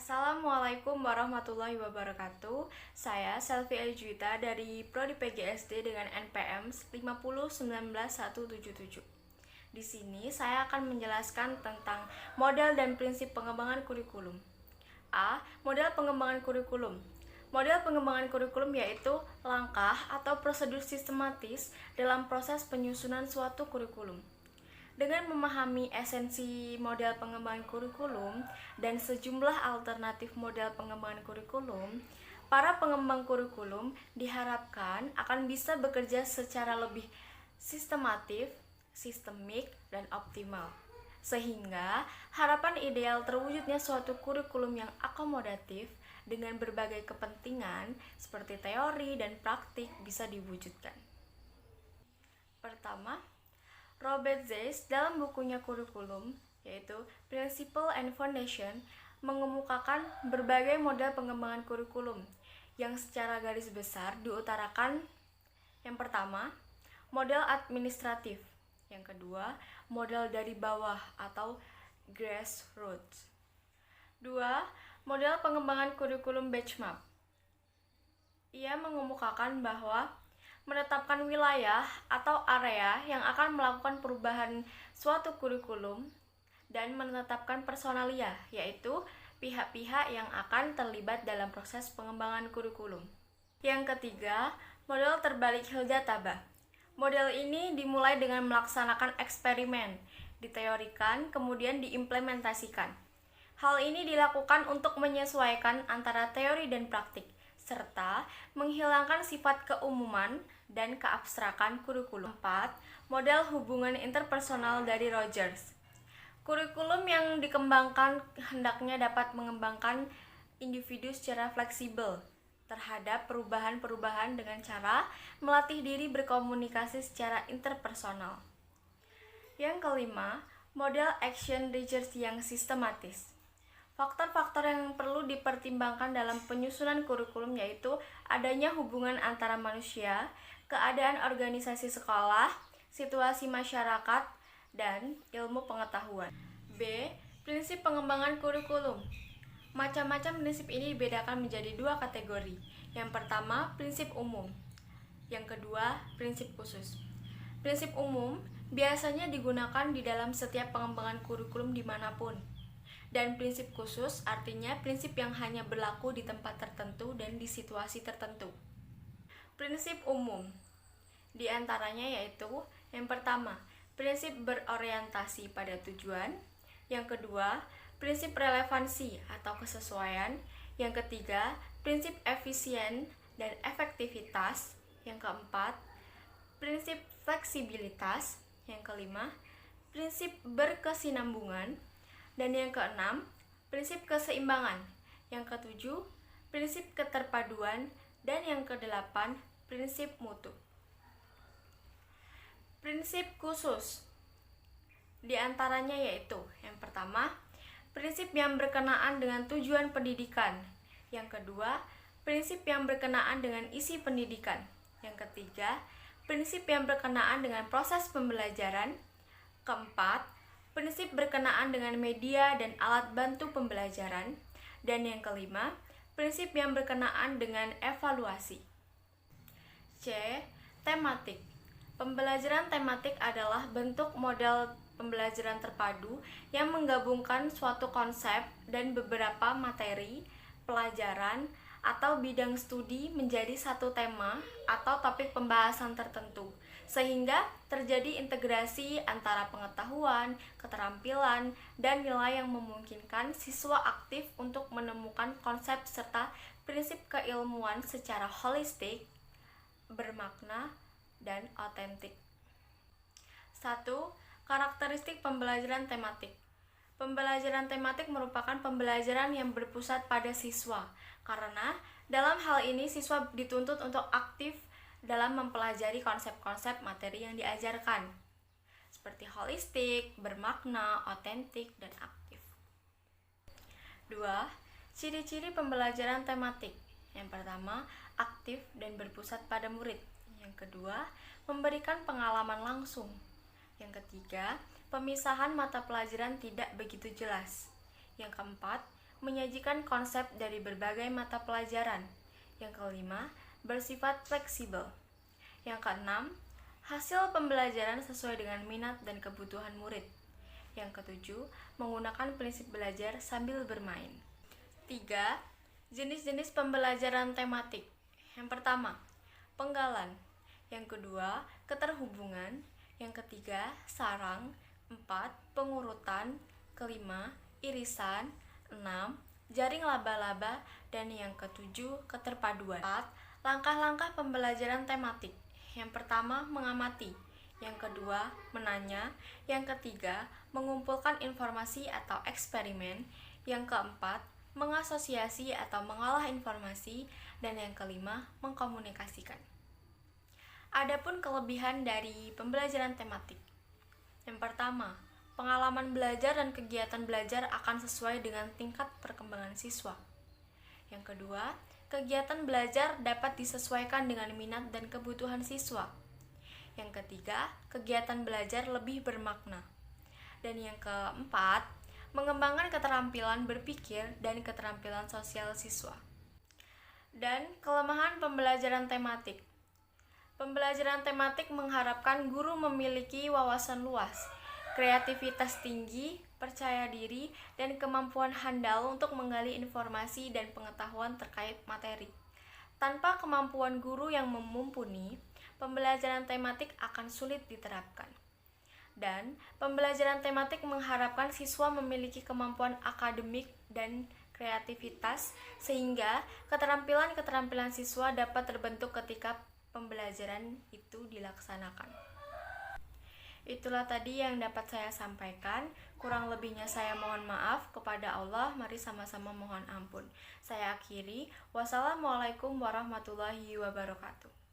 Assalamualaikum warahmatullahi wabarakatuh. Saya Selvi Eljuita dari Prodi PGSD dengan NPM 5019177. Di sini saya akan menjelaskan tentang model dan prinsip pengembangan kurikulum. A. Model pengembangan kurikulum. Model pengembangan kurikulum yaitu langkah atau prosedur sistematis dalam proses penyusunan suatu kurikulum. Dengan memahami esensi model pengembangan kurikulum dan sejumlah alternatif model pengembangan kurikulum, para pengembang kurikulum diharapkan akan bisa bekerja secara lebih sistemik, dan optimal. Sehingga harapan ideal terwujudnya suatu kurikulum yang akomodatif dengan berbagai kepentingan seperti teori dan praktik bisa diwujudkan. Pertama, Robert Zeiss dalam bukunya Kurikulum, yaitu Principle and Foundation, mengemukakan berbagai model pengembangan kurikulum yang secara garis besar diutarakan. Yang pertama, model administratif. Yang kedua, model dari bawah atau grassroots. Dua, model pengembangan kurikulum benchmark. Ia mengemukakan bahwa menetapkan wilayah atau area yang akan melakukan perubahan suatu kurikulum dan menetapkan personalia, yaitu pihak-pihak yang akan terlibat dalam proses pengembangan kurikulum. Yang ketiga, model terbalik Hilda Tabah. Model ini dimulai dengan melaksanakan eksperimen, diteorikan, kemudian diimplementasikan. Hal ini dilakukan untuk menyesuaikan antara teori dan praktik, serta menghilangkan sifat keumuman dan keabstrakan kurikulum. 4. Model hubungan interpersonal dari Rogers. Kurikulum yang dikembangkan hendaknya dapat mengembangkan individu secara fleksibel terhadap perubahan-perubahan dengan cara melatih diri berkomunikasi secara interpersonal. Yang kelima, model action research yang sistematis. Faktor-faktor yang perlu dipertimbangkan dalam penyusunan kurikulum yaitu adanya hubungan antara manusia, keadaan organisasi sekolah, situasi masyarakat, dan ilmu pengetahuan. B. Prinsip pengembangan kurikulum. Macam-macam prinsip ini dibedakan menjadi dua kategori. Yang pertama, prinsip umum. Yang kedua, prinsip khusus. Prinsip umum biasanya digunakan di dalam setiap pengembangan kurikulum dimanapun. Dan prinsip khusus artinya prinsip yang hanya berlaku di tempat tertentu dan di situasi tertentu. Prinsip umum di antaranya yaitu yang pertama, prinsip berorientasi pada tujuan. Yang kedua, prinsip relevansi atau kesesuaian. Yang ketiga, prinsip efisien dan efektivitas. Yang keempat, prinsip fleksibilitas. Yang kelima, prinsip berkesinambungan. Dan yang keenam, prinsip keseimbangan. Yang ketujuh, prinsip keterpaduan. Dan yang kedelapan, prinsip mutu. Prinsip khusus di antaranya yaitu yang pertama, prinsip yang berkenaan dengan tujuan pendidikan. Yang kedua, prinsip yang berkenaan dengan isi pendidikan. Yang ketiga, prinsip yang berkenaan dengan proses pembelajaran. Keempat, prinsip berkenaan dengan media dan alat bantu pembelajaran. Dan yang kelima, prinsip yang berkenaan dengan evaluasi. C. Tematik. Pembelajaran tematik adalah bentuk model pembelajaran terpadu yang menggabungkan suatu konsep dan beberapa materi, pelajaran, atau bidang studi menjadi satu tema atau topik pembahasan tertentu, sehingga terjadi integrasi antara pengetahuan, keterampilan, dan nilai yang memungkinkan siswa aktif untuk menemukan konsep serta prinsip keilmuan secara holistik, bermakna, dan otentik. 1. Karakteristik pembelajaran tematik. Pembelajaran tematik merupakan pembelajaran yang berpusat pada siswa, karena dalam hal ini siswa dituntut untuk aktif dalam mempelajari konsep-konsep materi yang diajarkan, seperti holistik, bermakna, otentik, dan aktif. 2. Ciri-ciri pembelajaran tematik. Yang pertama, aktif dan berpusat pada murid. Yang kedua, memberikan pengalaman langsung. Yang ketiga, pemisahan mata pelajaran tidak begitu jelas. Yang keempat, menyajikan konsep dari berbagai mata pelajaran. Yang kelima, bersifat fleksibel. Yang keenam, hasil pembelajaran sesuai dengan minat dan kebutuhan murid. Yang ketujuh, menggunakan prinsip belajar sambil bermain. 3. Jenis-jenis pembelajaran tematik. Yang pertama, penggalan. Yang kedua, keterhubungan. Yang ketiga, sarang. 4. Pengurutan. Kelima, irisan. 6. Jaring laba-laba. Dan yang ketujuh, keterpaduan. 4. Langkah-langkah pembelajaran tematik. Yang pertama, mengamati. Yang kedua, menanya. Yang ketiga, mengumpulkan informasi atau eksperimen. Yang keempat, mengasosiasi atau mengolah informasi. Dan yang kelima, mengkomunikasikan. Adapun kelebihan dari pembelajaran tematik. Yang pertama, pengalaman belajar dan kegiatan belajar akan sesuai dengan tingkat perkembangan siswa. Yang kedua, kegiatan belajar dapat disesuaikan dengan minat dan kebutuhan siswa. Yang ketiga, kegiatan belajar lebih bermakna. Dan yang keempat, mengembangkan keterampilan berpikir dan keterampilan sosial siswa. Dan kelemahan pembelajaran tematik. Pembelajaran tematik mengharapkan guru memiliki wawasan luas, kreativitas tinggi, percaya diri, dan kemampuan handal untuk menggali informasi dan pengetahuan terkait materi. Tanpa kemampuan guru yang mumpuni, pembelajaran tematik akan sulit diterapkan. Dan pembelajaran tematik mengharapkan siswa memiliki kemampuan akademik dan kreativitas sehingga keterampilan-keterampilan siswa dapat terbentuk ketika pembelajaran itu dilaksanakan. Itulah tadi yang dapat saya sampaikan. Kurang lebihnya saya mohon maaf. Kepada Allah, mari sama-sama mohon ampun. Saya akhiri. Wassalamualaikum warahmatullahi wabarakatuh.